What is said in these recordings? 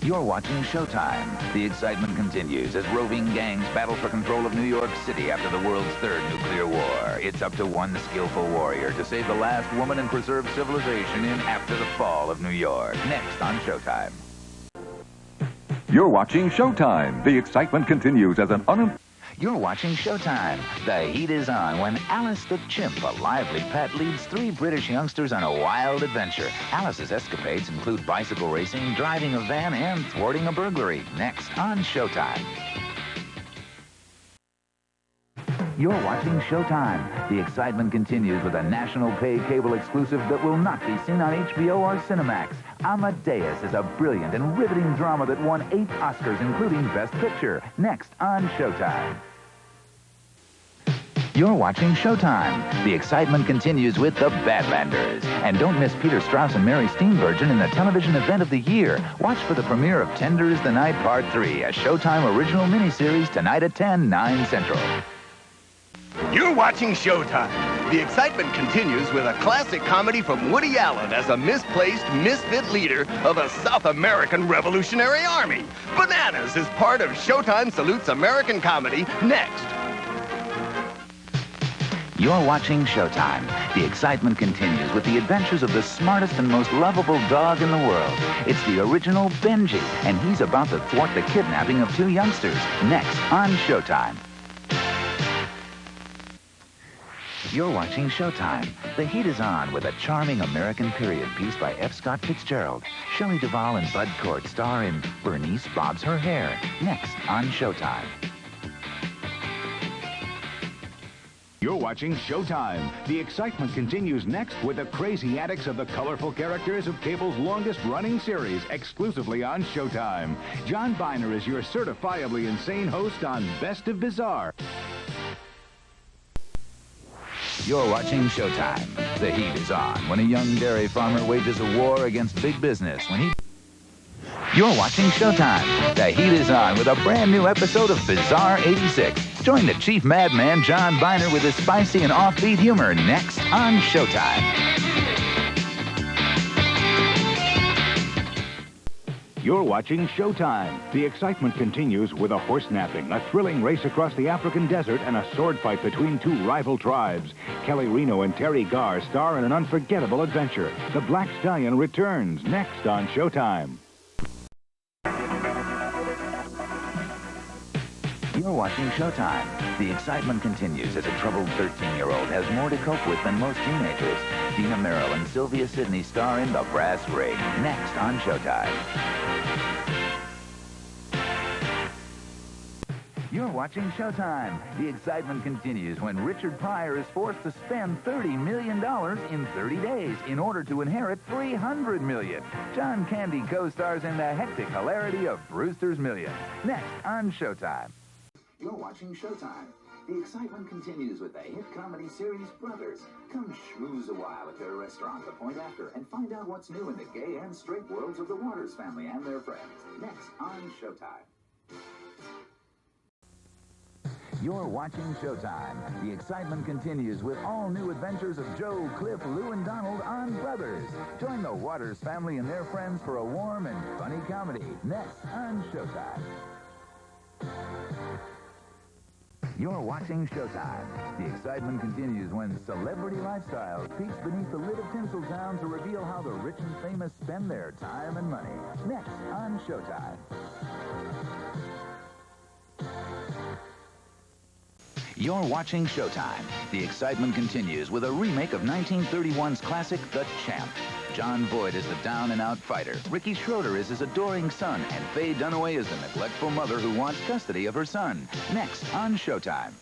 You're watching Showtime. The excitement continues as roving gangs battle for control of New York City after the world's third nuclear war. It's up to one skillful warrior to save the last woman and preserve civilization in After the Fall of New York. Next on Showtime. You're watching Showtime. The excitement continues as You're watching Showtime. The heat is on when Alice the Chimp, a lively pet, leads 3 British youngsters on a wild adventure. Alice's escapades include bicycle racing, driving a van, and thwarting a burglary. Next on Showtime. You're watching Showtime. The excitement continues with a national pay cable exclusive that will not be seen on HBO or Cinemax. Amadeus is a brilliant and riveting drama that won 8 Oscars, including Best Picture. Next on Showtime. You're watching Showtime. The excitement continues with the Badlanders. And don't miss Peter Strauss and Mary Steenburgen in the television event of the year. Watch for the premiere of Tender is the Night Part 3, a Showtime original miniseries tonight at 10, 9 Central. You're watching Showtime. The excitement continues with a classic comedy from Woody Allen as a misplaced, misfit leader of a South American Revolutionary Army. Bananas is part of Showtime Salutes American Comedy. Next. You're watching Showtime. The excitement continues with the adventures of the smartest and most lovable dog in the world. It's the original Benji, and he's about to thwart the kidnapping of 2 youngsters. Next on Showtime. You're watching Showtime. The heat is on with a charming American period piece by F. Scott Fitzgerald. Shelley Duvall and Bud Cort star in Bernice Bobs Her Hair. Next on Showtime. You're watching Showtime. The excitement continues next with the crazy antics of the colorful characters of cable's longest-running series, exclusively on Showtime. John Biner is your certifiably insane host on Best of Bizarre. You're watching Showtime. The heat is on when a young dairy farmer wages a war against big business You're watching Showtime. The heat is on with a brand new episode of Bizarre 86. Join the chief madman John Biner with his spicy and offbeat humor next on Showtime. You're watching Showtime. The excitement continues with a horse napping, a thrilling race across the African desert, and a sword fight between 2 rival tribes. Kelly Reno and Terry Garr star in an unforgettable adventure. The Black Stallion returns next on Showtime. You're watching Showtime. The excitement continues as a troubled 13-year-old has more to cope with than most teenagers. Dina Merrill and Sylvia Sidney star in The Brass Ring. Next on Showtime. You're watching Showtime. The excitement continues when Richard Pryor is forced to spend $30 million in 30 days in order to inherit $300 million. John Candy co-stars in the hectic hilarity of Brewster's Millions. Next on Showtime. You're watching Showtime. The excitement continues with the hit comedy series Brothers. Come schmooze a while at their restaurant, The Point After, and find out what's new in the gay and straight worlds of the Waters family and their friends. Next on Showtime. You're watching Showtime. The excitement continues with all new adventures of Joe, Cliff, Lou, and Donald on Brothers. Join the Waters family and their friends for a warm and funny comedy. Next on Showtime. You're watching Showtime. The excitement continues when Celebrity Lifestyle peeks beneath the lid of Tinseltown to reveal how the rich and famous spend their time and money. Next on Showtime. You're watching Showtime. The excitement continues with a remake of 1931's classic, The Champ. John Boyd is the down-and-out fighter. Ricky Schroeder is his adoring son, and Faye Dunaway is the neglectful mother who wants custody of her son. Next on Showtime.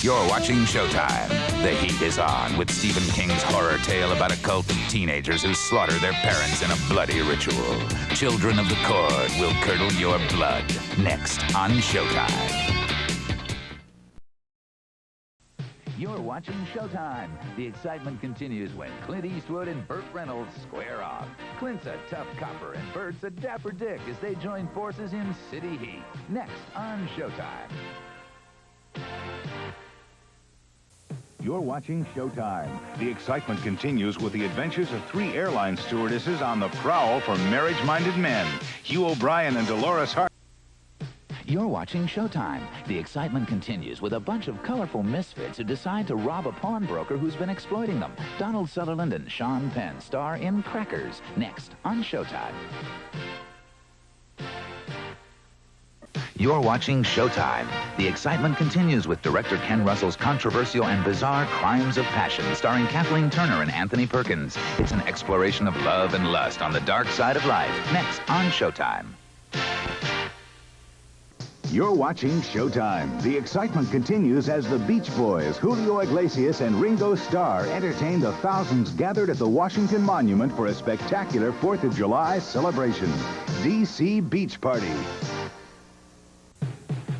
You're watching Showtime. The heat is on with Stephen King's horror tale about a cult of teenagers who slaughter their parents in a bloody ritual. Children of the Cord will curdle your blood. Next on Showtime. You're watching Showtime. The excitement continues when Clint Eastwood and Burt Reynolds square off. Clint's a tough copper and Burt's a dapper dick as they join forces in City Heat. Next on Showtime. You're watching Showtime. The excitement continues with the adventures of 3 airline stewardesses on the prowl for marriage-minded men. Hugh O'Brien and Dolores Hart. You're watching Showtime. The excitement continues with a bunch of colorful misfits who decide to rob a pawnbroker who's been exploiting them. Donald Sutherland and Sean Penn star in Crackers, next on Showtime. You're watching Showtime. The excitement continues with director Ken Russell's controversial and bizarre Crimes of Passion, starring Kathleen Turner and Anthony Perkins. It's an exploration of love and lust on the dark side of life, next on Showtime. You're watching Showtime. The excitement continues as the Beach Boys, Julio Iglesias and Ringo Starr entertain the thousands gathered at the Washington Monument for a spectacular 4th of July celebration. DC Beach Party.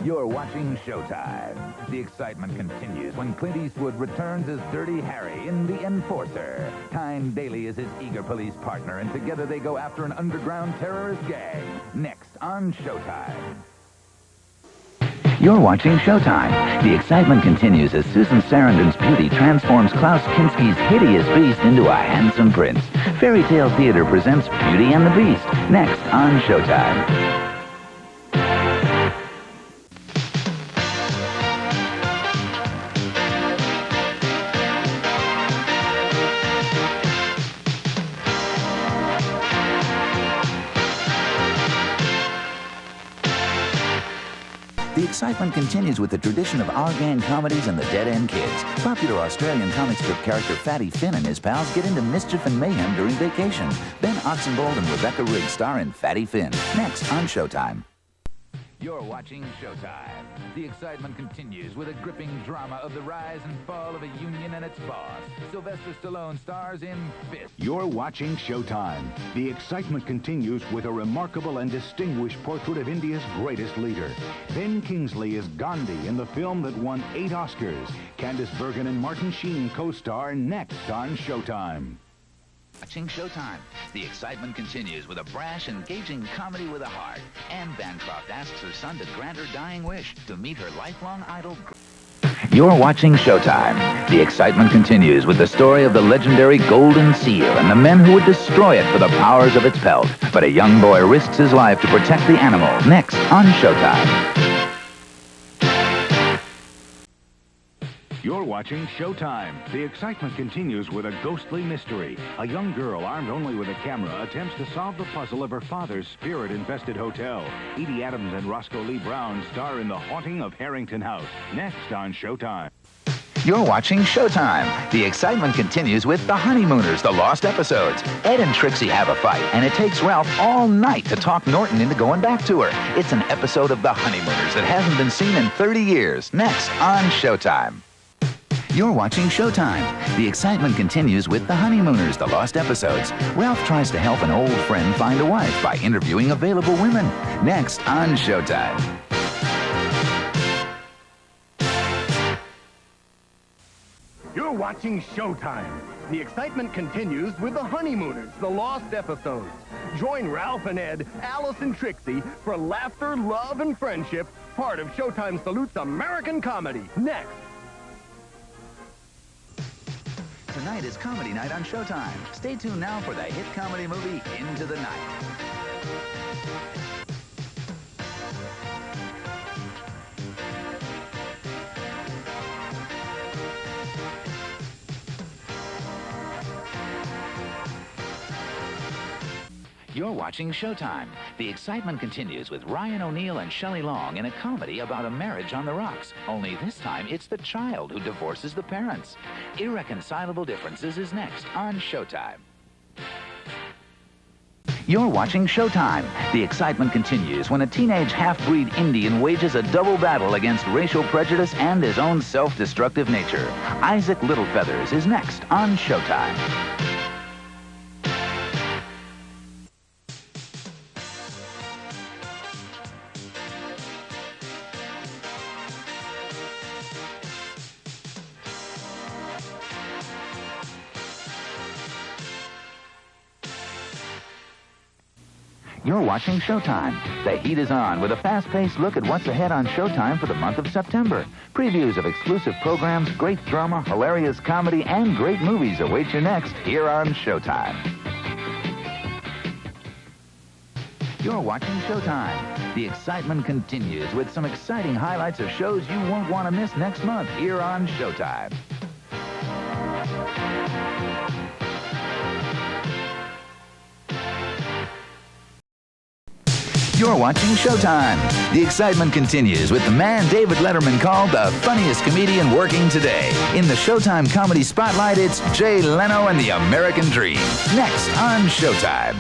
You're watching Showtime. The excitement continues when Clint Eastwood returns as Dirty Harry in The Enforcer. Tyne Daly is his eager police partner, and together they go after an underground terrorist gang. Next on Showtime. You're watching Showtime. The excitement continues as Susan Sarandon's beauty transforms Klaus Kinski's hideous beast into a handsome prince. Fairy Tale Theater presents Beauty and the Beast, next on Showtime. The excitement continues with the tradition of Our Gang comedies and the Dead End Kids. Popular Australian comic strip character Fatty Finn and his pals get into mischief and mayhem during vacation. Ben Oxenbould and Rebecca Riggs star in Fatty Finn, next on Showtime. You're watching Showtime. The excitement continues with a gripping drama of the rise and fall of a union and its boss. Sylvester Stallone stars in F.I.S.T. You're watching Showtime. The excitement continues with a remarkable and distinguished portrait of India's greatest leader. Ben Kingsley is Gandhi in the film that won 8 Oscars. Candice Bergen and Martin Sheen co-star next on Showtime. Watching Showtime. The excitement continues with a brash, engaging comedy with a heart. Anne Bancroft asks her son to grant her dying wish to meet her lifelong idol. You're watching Showtime. The excitement continues with the story of the legendary Golden Seal and the men who would destroy it for the powers of its pelt. But a young boy risks his life to protect the animal. Next on Showtime. You're watching Showtime. The excitement continues with a ghostly mystery. A young girl armed only with a camera attempts to solve the puzzle of her father's spirit-infested hotel. Edie Adams and Roscoe Lee Brown star in The Haunting of Harrington House, next on Showtime. You're watching Showtime. The excitement continues with The Honeymooners, the lost episodes. Ed and Trixie have a fight, and it takes Ralph all night to talk Norton into going back to her. It's an episode of The Honeymooners that hasn't been seen in 30 years. Next on Showtime. You're watching Showtime. The excitement continues with The Honeymooners, the lost episodes. Ralph tries to help an old friend find a wife by interviewing available women. Next on Showtime. You're watching Showtime. The excitement continues with The Honeymooners, the lost episodes. Join Ralph and Ed, Alice and Trixie for laughter, love, and friendship, part of Showtime Salute's American comedy. Next. Tonight is Comedy Night on Showtime. Stay tuned now for the hit comedy movie Into the Night. You're watching Showtime. The excitement continues with Ryan O'Neal and Shelley Long in a comedy about a marriage on the rocks. Only this time, it's the child who divorces the parents. Irreconcilable Differences is next on Showtime. You're watching Showtime. The excitement continues when a teenage half-breed Indian wages a double battle against racial prejudice and his own self-destructive nature. Isaac Littlefeathers is next on Showtime. You're watching Showtime. The heat is on with a fast-paced look at what's ahead on Showtime for the month of September. Previews of exclusive programs, great drama, hilarious comedy, and great movies await you next here on Showtime. You're watching Showtime. The excitement continues with some exciting highlights of shows you won't want to miss next month here on Showtime. You're watching Showtime. The excitement continues with the man David Letterman called the funniest comedian working today. In the Showtime Comedy Spotlight, it's Jay Leno and the American Dream. Next on Showtime.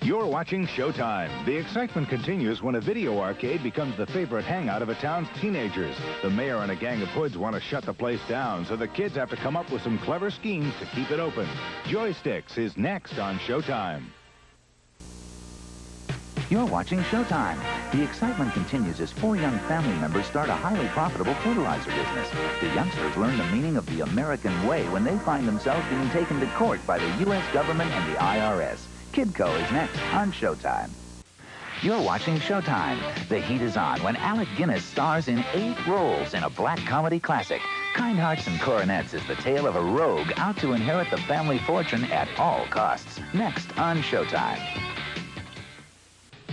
You're watching Showtime. The excitement continues when a video arcade becomes the favorite hangout of a town's teenagers. The mayor and a gang of hoods want to shut the place down, so the kids have to come up with some clever schemes to keep it open. Joysticks is next on Showtime. You're watching Showtime. The excitement continues as 4 young family members start a highly profitable fertilizer business. The youngsters learn the meaning of the American way when they find themselves being taken to court by the U.S. government and the IRS. Kidco is next on Showtime. You're watching Showtime. The heat is on when Alec Guinness stars in 8 roles in a black comedy classic. Kind Hearts and Coronets is the tale of a rogue out to inherit the family fortune at all costs. Next on Showtime.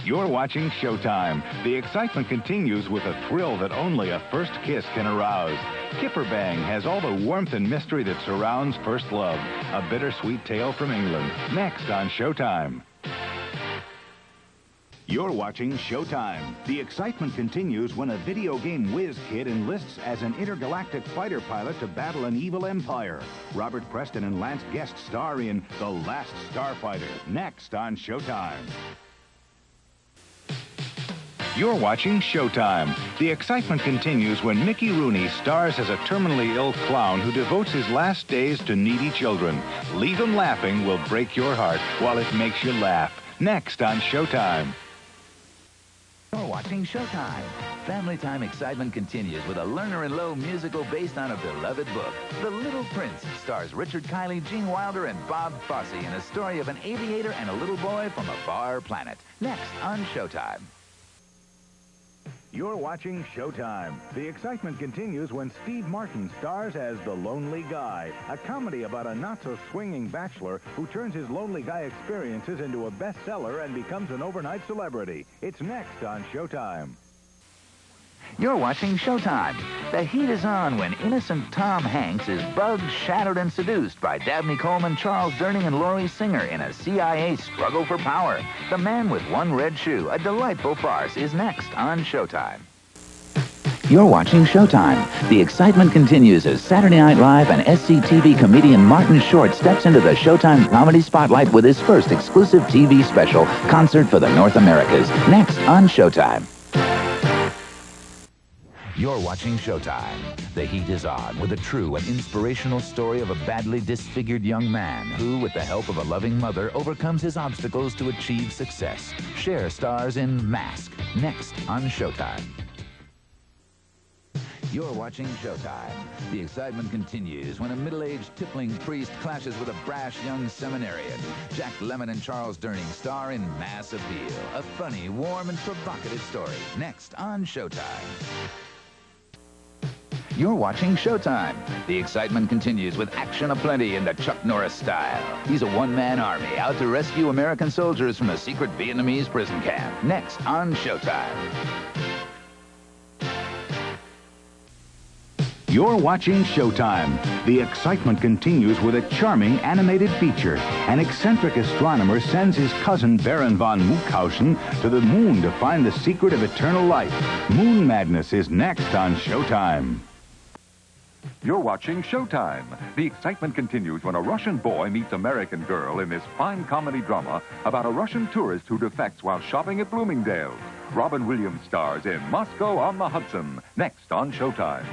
You're watching Showtime. The excitement continues with a thrill that only a first kiss can arouse. Kipperbang has all the warmth and mystery that surrounds first love. A bittersweet tale from England. Next on Showtime. You're watching Showtime. The excitement continues when a video game whiz kid enlists as an intergalactic fighter pilot to battle an evil empire. Robert Preston and Lance Guest star in The Last Starfighter. Next on Showtime. You're watching Showtime. The excitement continues when Mickey Rooney stars as a terminally ill clown who devotes his last days to needy children. Leave 'em Laughing will break your heart while it makes you laugh. Next on Showtime. You're watching Showtime. Family Time excitement continues with a Lerner and Lowe musical based on a beloved book. The Little Prince stars Richard Kiley, Gene Wilder, and Bob Fosse in a story of an aviator and a little boy from a far planet. Next on Showtime. You're watching Showtime. The excitement continues when Steve Martin stars as The Lonely Guy, a comedy about a not-so-swinging bachelor who turns his lonely guy experiences into a bestseller and becomes an overnight celebrity. It's next on Showtime. You're watching Showtime. The heat is on when innocent Tom Hanks is bugged, shattered, and seduced by Dabney Coleman, Charles Durning, and Laurie Singer in a CIA struggle for power. The Man with One Red Shoe, a delightful farce, is next on Showtime. You're watching Showtime. The excitement continues as Saturday Night Live and SCTV comedian Martin Short steps into the Showtime Comedy Spotlight with his first exclusive TV special, Concert for the North Americas. Next on Showtime. You're watching Showtime. The heat is on with a true and inspirational story of a badly disfigured young man who, with the help of a loving mother, overcomes his obstacles to achieve success. Cher stars in Mask. Next on Showtime. You're watching Showtime. The excitement continues when a middle-aged tippling priest clashes with a brash young seminarian. Jack Lemmon and Charles Durning star in Mass Appeal, a funny, warm, and provocative story. Next on Showtime. You're watching Showtime. The excitement continues with action aplenty in the Chuck Norris style. He's a one-man army out to rescue American soldiers from a secret Vietnamese prison camp. Next on Showtime. You're watching Showtime. The excitement continues with a charming animated feature. An eccentric astronomer sends his cousin Baron von Munchausen to the moon to find the secret of eternal life. Moon Madness is next on Showtime. You're watching Showtime. The excitement continues when a Russian boy meets American girl in this fine comedy drama about a Russian tourist who defects while shopping at Bloomingdale's. Robin Williams stars in Moscow on the Hudson. Next on Showtime.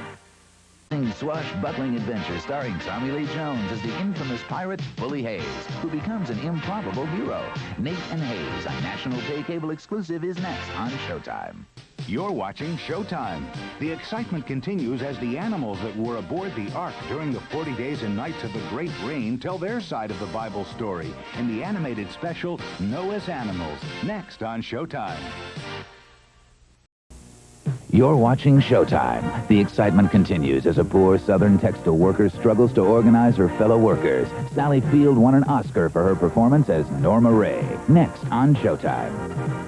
Swashbuckling adventure starring Tommy Lee Jones as the infamous pirate Bully Hayes, who becomes an improbable hero. Nate and Hayes, a national pay cable exclusive, is next on Showtime. You're watching Showtime. The excitement continues as the animals that were aboard the Ark during the 40 days and nights of the Great Rain tell their side of the Bible story in the animated special Noah's Animals, next on Showtime. You're watching Showtime. The excitement continues as a poor Southern textile worker struggles to organize her fellow workers. Sally Field won an Oscar for her performance as Norma Ray. Next on Showtime.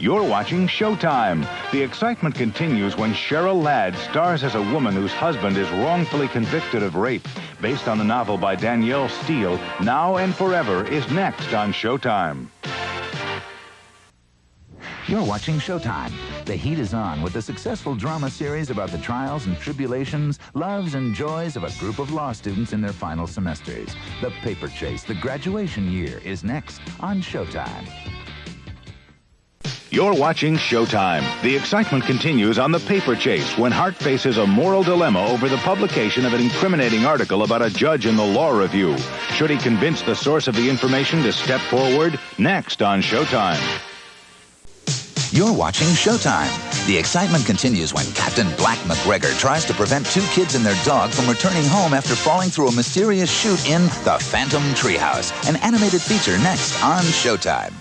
You're watching Showtime. The excitement continues when Cheryl Ladd stars as a woman whose husband is wrongfully convicted of rape. Based on the novel by Danielle Steele, Now and Forever is next on Showtime. You're watching Showtime. The heat is on with the successful drama series about the trials and tribulations, loves and joys of a group of law students in their final semesters. The Paper Chase, the graduation year, is next on Showtime. You're watching Showtime. The excitement continues on The Paper Chase when Hart faces a moral dilemma over the publication of an incriminating article about a judge in the Law Review. Should he convince the source of the information to step forward? Next on Showtime. You're watching Showtime. The excitement continues when Captain Black McGregor tries to prevent two kids and their dog from returning home after falling through a mysterious chute in The Phantom Treehouse, an animated feature next on Showtime.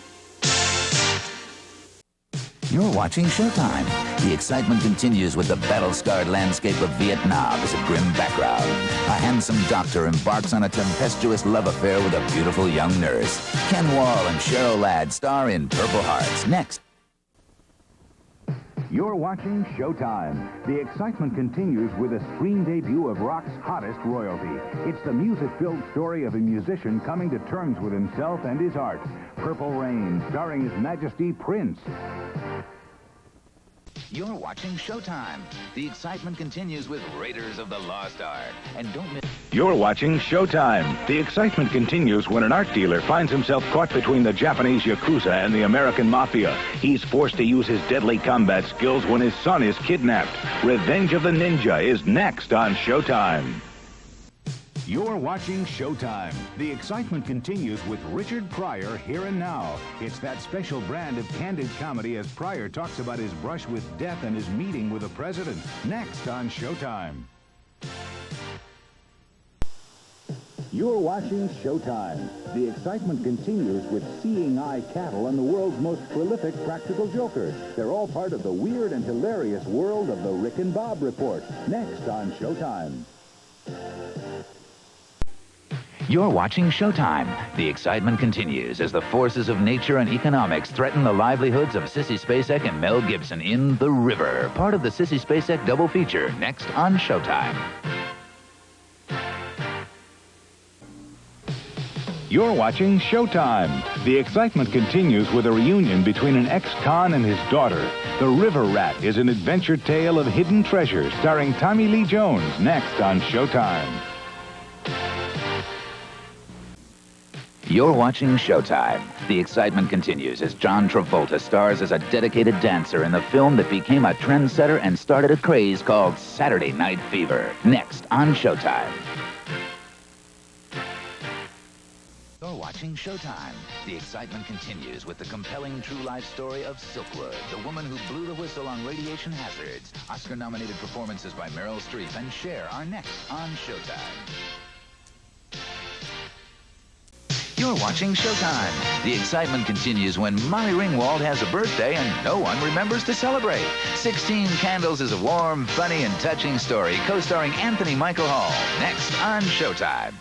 You're watching Showtime. The excitement continues with the battle-scarred landscape of Vietnam as a grim background. A handsome doctor embarks on a tempestuous love affair with a beautiful young nurse. Ken Wall and Cheryl Ladd star in Purple Hearts. Next. You're watching Showtime. The excitement continues with a screen debut of rock's hottest royalty. It's the music-filled story of a musician coming to terms with himself and his art. Purple Rain, starring His Majesty Prince. You're watching Showtime. The excitement continues with Raiders of the Lost Ark. And don't miss... You're watching Showtime. The excitement continues when an art dealer finds himself caught between the Japanese Yakuza and the American Mafia. He's forced to use his deadly combat skills when his son is kidnapped. Revenge of the Ninja is next on Showtime. You're watching Showtime. The excitement continues with Richard Pryor here and now. It's that special brand of candid comedy as Pryor talks about his brush with death and his meeting with the president. Next on Showtime. You're watching Showtime. The excitement continues with Seeing Eye Cattle and the world's most prolific practical jokers. They're all part of the weird and hilarious world of the Rick and Bob Report. Next on Showtime. You're watching Showtime. The excitement continues as the forces of nature and economics threaten the livelihoods of Sissy Spacek and Mel Gibson in The River, part of the Sissy Spacek double feature, next on Showtime. You're watching Showtime. The excitement continues with a reunion between an ex-con and his daughter. The River Rat is an adventure tale of hidden treasure starring Tommy Lee Jones, next on Showtime. You're watching Showtime. The excitement continues as John Travolta stars as a dedicated dancer in the film that became a trendsetter and started a craze called Saturday Night Fever. Next on Showtime. You're watching Showtime. The excitement continues with the compelling true life story of Silkwood, the woman who blew the whistle on radiation hazards. Oscar-nominated performances by Meryl Streep and Cher are next on Showtime. You're watching Showtime. The excitement continues when Molly Ringwald has a birthday and no one remembers to celebrate. 16 Candles is a warm, funny, and touching story co-starring Anthony Michael Hall. Next on Showtime.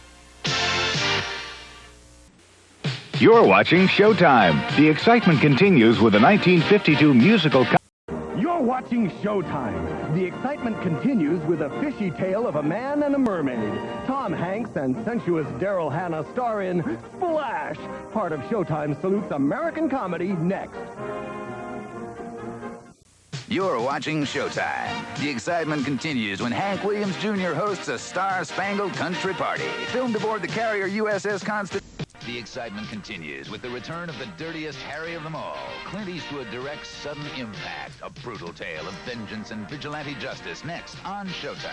You're watching Showtime. The excitement continues with the 1952 musical... You're watching Showtime. The excitement continues with a fishy tale of a man and a mermaid. Tom Hanks and sensuous Daryl Hannah star in Splash, part of Showtime Salutes American Comedy, next. You're watching Showtime. The excitement continues when Hank Williams Jr. hosts a star-spangled country party. Filmed aboard the carrier USS Constitution. The excitement continues with the return of the dirtiest Harry of them all. Clint Eastwood directs Sudden Impact, a brutal tale of vengeance and vigilante justice, next on Showtime.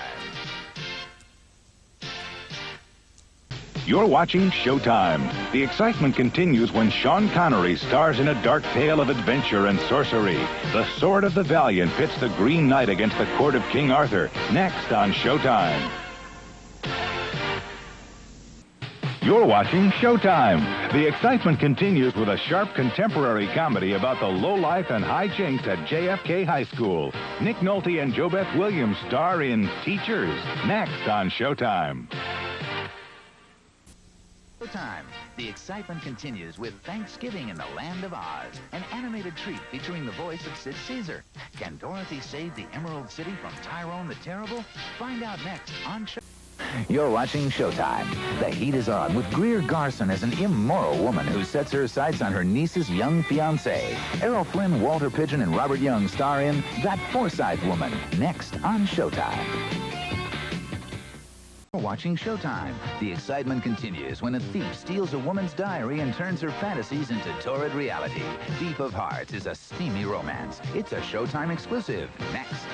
You're watching Showtime. The excitement continues when Sean Connery stars in a dark tale of adventure and sorcery. The Sword of the Valiant pits the Green Knight against the court of King Arthur. Next on Showtime. You're watching Showtime. The excitement continues with a sharp contemporary comedy about the lowlife and hijinks at JFK High School. Nick Nolte and JoBeth Williams star in Teachers. Next on Showtime. Showtime. The excitement continues with Thanksgiving in the Land of Oz, an animated treat featuring the voice of Sid Caesar. Can Dorothy save the Emerald City from Tyrone the Terrible? Find out next on Show. You're watching Showtime. The heat is on with Greer Garson as an immoral woman who sets her sights on her niece's young fiancé. Errol Flynn, Walter Pidgeon, and Robert Young star in That Forsyth Woman. Next on Showtime. You're watching Showtime. The excitement continues when a thief steals a woman's diary and turns her fantasies into torrid reality. Thief of Hearts is a steamy romance. It's a Showtime exclusive. Next.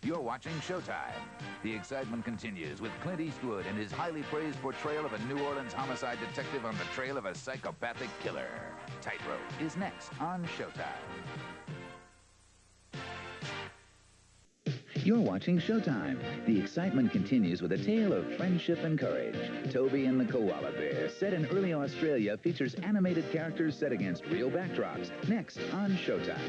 You're watching Showtime. The excitement continues with Clint Eastwood and his highly praised portrayal of a New Orleans homicide detective on the trail of a psychopathic killer. Tightrope is next on Showtime. You're watching Showtime. The excitement continues with a tale of friendship and courage. Toby and the Koala Bear, set in early Australia, features animated characters set against real backdrops. Next on Showtime.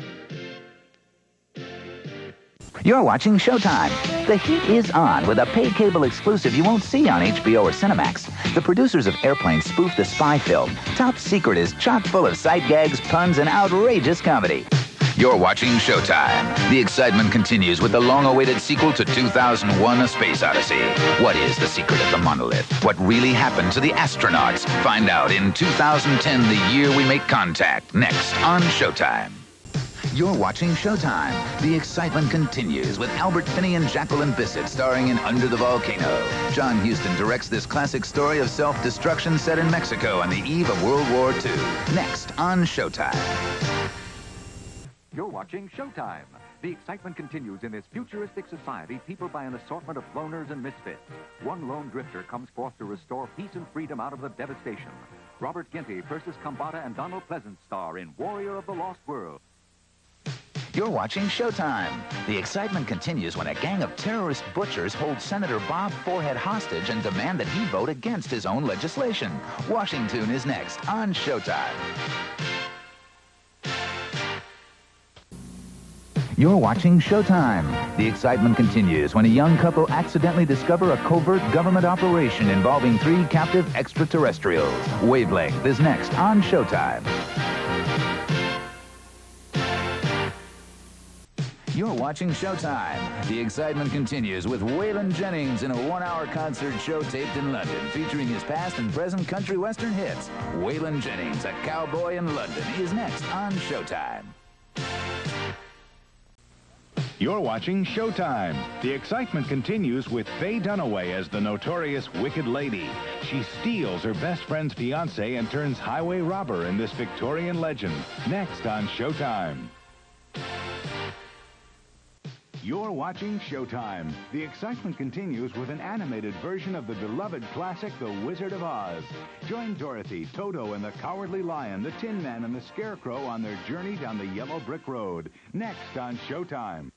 You're watching Showtime. The heat is on with a paid cable exclusive you won't see on HBO or Cinemax. The producers of Airplane spoofed the spy film. Top Secret is chock full of sight gags, puns, and outrageous comedy. You're watching Showtime. The excitement continues with the long-awaited sequel to 2001: A Space Odyssey. What is the secret of the monolith? What really happened to the astronauts? Find out in 2010, the year we make contact. Next on Showtime. You're watching Showtime. The excitement continues with Albert Finney and Jacqueline Bisset starring in Under the Volcano. John Huston directs this classic story of self-destruction set in Mexico on the eve of World War II. Next on Showtime. You're watching Showtime. The excitement continues in this futuristic society peopled by an assortment of loners and misfits. One lone drifter comes forth to restore peace and freedom out of the devastation. Robert Ginty, Persis Kambata, and Donald Pleasant star in Warrior of the Lost World. You're watching Showtime. The excitement continues when a gang of terrorist butchers hold Senator Bob Forehead hostage and demand that he vote against his own legislation. Washington is next on Showtime. You're watching Showtime. The excitement continues when a young couple accidentally discover a covert government operation involving 3 captive extraterrestrials. Wavelength is next on Showtime. You're watching Showtime. The excitement continues with Waylon Jennings in a 1-hour concert show taped in London, featuring his past and present country western hits. Waylon Jennings, a cowboy in London, is next on Showtime. You're watching Showtime. The excitement continues with Faye Dunaway as the notorious Wicked Lady. She steals her best friend's fiancé and turns highway robber in this Victorian legend. Next on Showtime. You're watching Showtime. The excitement continues with an animated version of the beloved classic, The Wizard of Oz. Join Dorothy, Toto, and the Cowardly Lion, the Tin Man, and the Scarecrow on their journey down the yellow brick road. Next on Showtime.